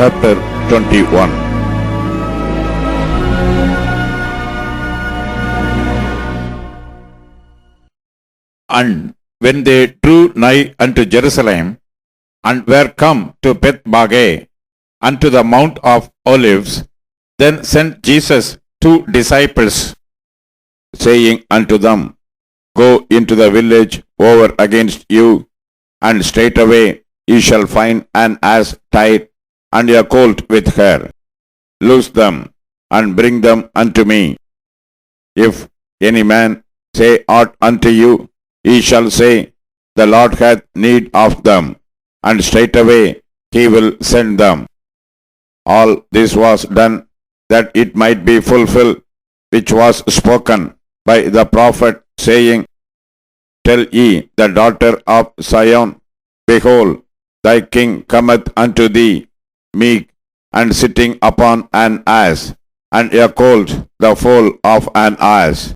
Chapter 21. And when they drew nigh unto Jerusalem, and were come to Bethphage, unto the Mount of Olives, then sent Jesus 2 disciples, saying unto them, Go into the village over against you, and straightway ye shall find an ass tied, and a colt with her. Loose them, and bring them unto me. If any man say aught unto you, ye shall say, The Lord hath need of them, and straightway he will send them. All this was done, that it might be fulfilled, which was spoken by the prophet, saying, Tell ye the daughter of Zion, Behold, thy king cometh unto thee, meek, and sitting upon an ass, and a colt, the foal of an ass.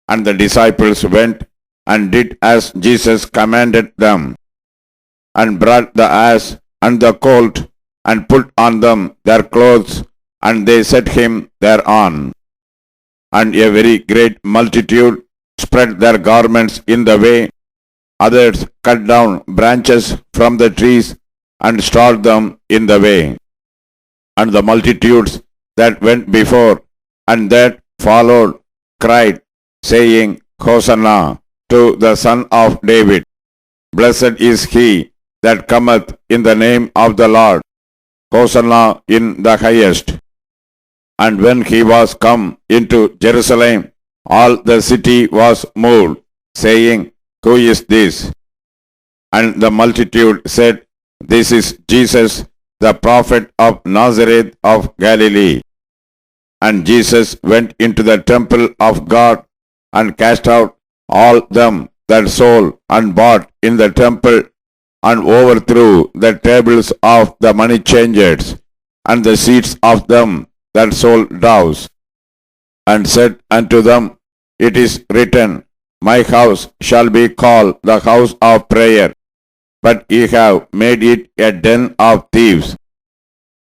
And the disciples went and did as Jesus commanded them, and brought the ass and the colt, and put on them their clothes, and they set him thereon. And a very great multitude spread their garments in the way. Others cut down branches from the trees, and strawed them in the way. And the multitudes that went before, and that followed, cried, saying, Hosanna to the Son of David. Blessed is he that cometh in the name of the Lord. Hosanna in the highest. And when he was come into Jerusalem, all the city was moved, saying, Who is this? And the multitude said, This is Jesus, the prophet of Nazareth of Galilee. And Jesus went into the temple of God, and cast out all them that sold and bought in the temple, and overthrew the tables of the money changers, and the seats of them that sold doves, and said unto them, It is written, My house shall be called the house of prayer, but ye have made it a den of thieves.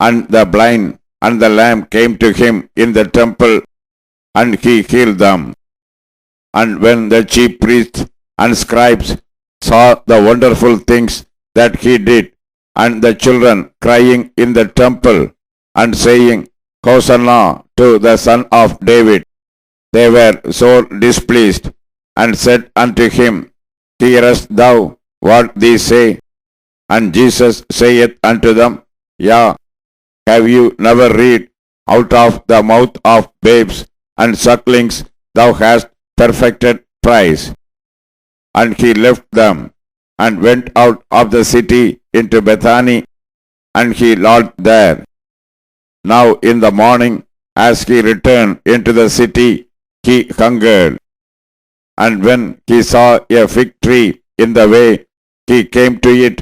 And the blind and the lame came to him in the temple, and he healed them. And when the chief priests and scribes saw the wonderful things that he did, and the children crying in the temple, and saying, Hosanna to the Son of David, they were sore displeased, and said unto him, Hearest thou what these say? And Jesus saith unto them, Yea, have you never read, Out of the mouth of babes and sucklings thou hast perfected praise? And he left them, and went out of the city into Bethany, and he lodged there. Now in the morning, as he returned into the city, he hungered. And when he saw a fig tree in the way, he came to it,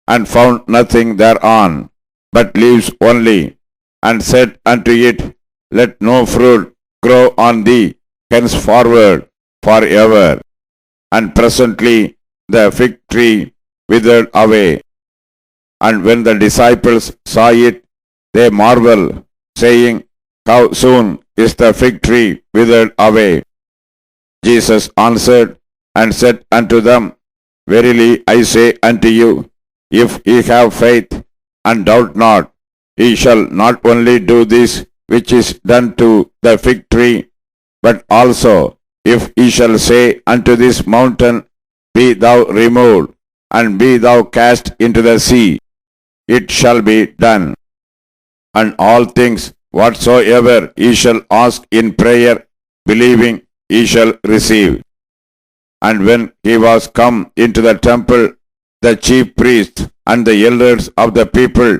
and found nothing thereon, but leaves only, and said unto it, Let no fruit grow on thee henceforward forever. And presently the fig tree withered away. And when the disciples saw it, they marveled, saying, How soon is the fig tree withered away? Jesus answered and said unto them, Verily I say unto you, if ye have faith, and doubt not, ye shall not only do this which is done to the fig tree, but also, if ye shall say unto this mountain, Be thou removed, and be thou cast into the sea, it shall be done. And all things whatsoever ye shall ask in prayer, believing, ye shall receive. And when he was come into the temple, the chief priests and the elders of the people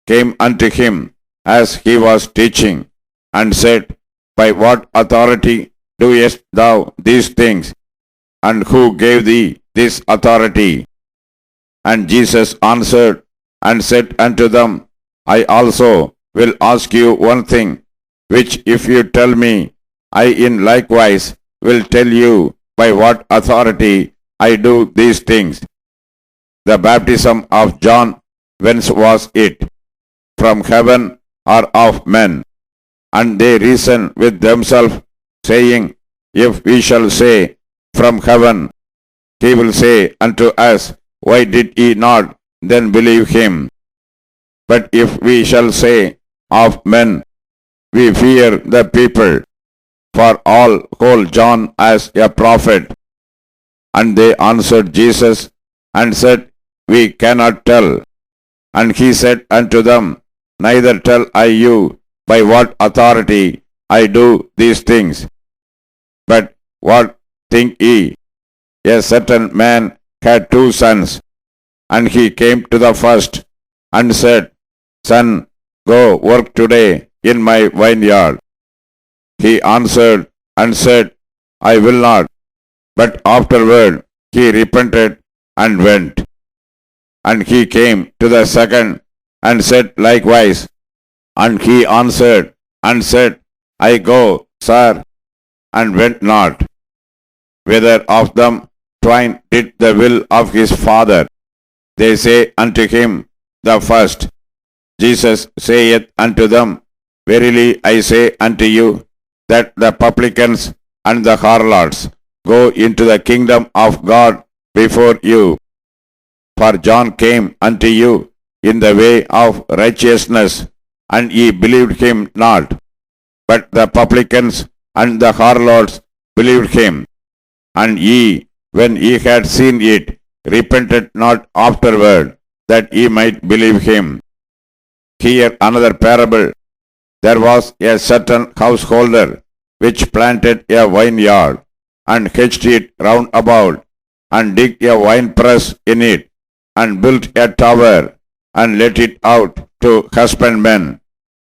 came unto him as he was teaching, and said, By what authority doest thou these things? And who gave thee this authority? And Jesus answered and said unto them, I also will ask you one thing, which if you tell me, I in likewise will tell you by what authority I do these things. The baptism of John, whence was it? from heaven or of men. And they reason with themselves, saying, If we shall say, From heaven, he will say unto us, Why did ye not then believe him? But if we shall say, Of men, we fear the people, for all hold John as a prophet. And they answered Jesus and said, We cannot tell. And he said unto them, Neither tell I you by what authority I do these things. But what think ye? A certain man had 2 sons, and he came to the first and said, Son, go work today in my vineyard. He answered and said, I will not. But afterward he repented and went. And he came to the second and said likewise. And he answered and said, I go, sir, and went not. Whether of them twain did the will of his father? They say unto him, the first. Jesus saith unto them, Verily I say unto you, that the publicans and the harlots go into the kingdom of God before you. For John came unto you in the way of righteousness, and ye believed him not. But the publicans and the harlots believed him. And ye, when ye had seen it, repented not afterward, that ye might believe him. Here another parable. There was a certain householder which planted a vineyard, and hedged it round about, and digged a winepress in it, and built a tower, and let it out to husbandmen,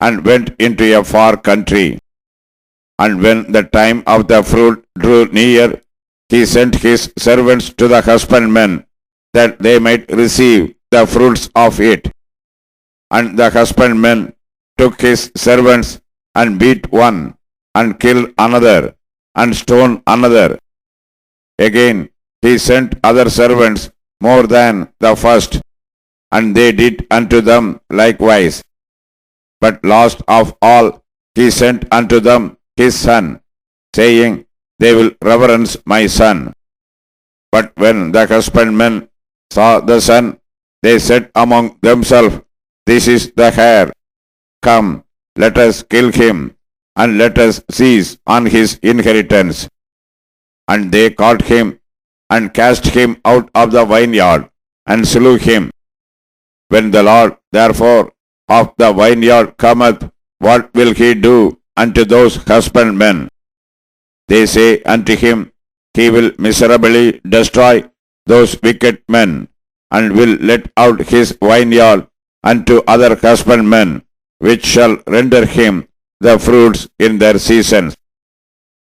and went into a far country. And when the time of the fruit drew near, he sent his servants to the husbandmen, that they might receive the fruits of it. And the husbandmen took his servants, and beat one, and killed another, and stoned another. Again he sent other servants more than the first, and they did unto them likewise. But last of all he sent unto them his son, saying, They will reverence my son. But when the husbandmen saw the son, they said among themselves, This is the heir. Come, let us kill him, and let us seize on his inheritance. And they caught him, and cast him out of the vineyard, and slew him. When the Lord therefore of the vineyard cometh, what will he do unto those husbandmen? They say unto him, He will miserably destroy those wicked men, and will let out his vineyard unto other husbandmen, which shall render him the fruits in their seasons.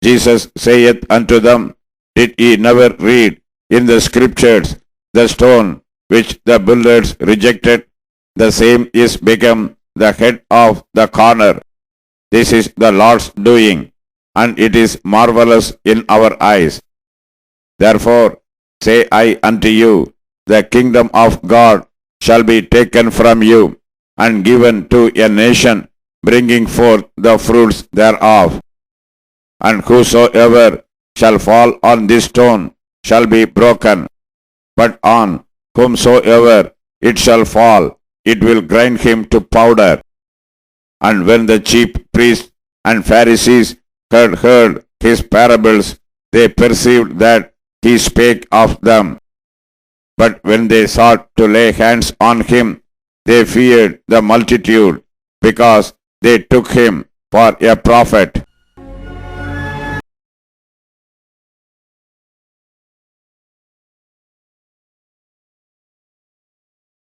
Jesus saith unto them, Did ye never read in the scriptures, the stone which the builders rejected, the same is become the head of the corner. This is the Lord's doing, and it is marvelous in our eyes. Therefore say I unto you, the kingdom of God shall be taken from you, and given to a nation bringing forth the fruits thereof. And whosoever shall fall on this stone shall be broken, but on whomsoever it shall fall, it will grind him to powder. And when the chief priests and Pharisees had heard his parables, they perceived that he spake of them. But when they sought to lay hands on him, they feared the multitude, because they took him for a prophet.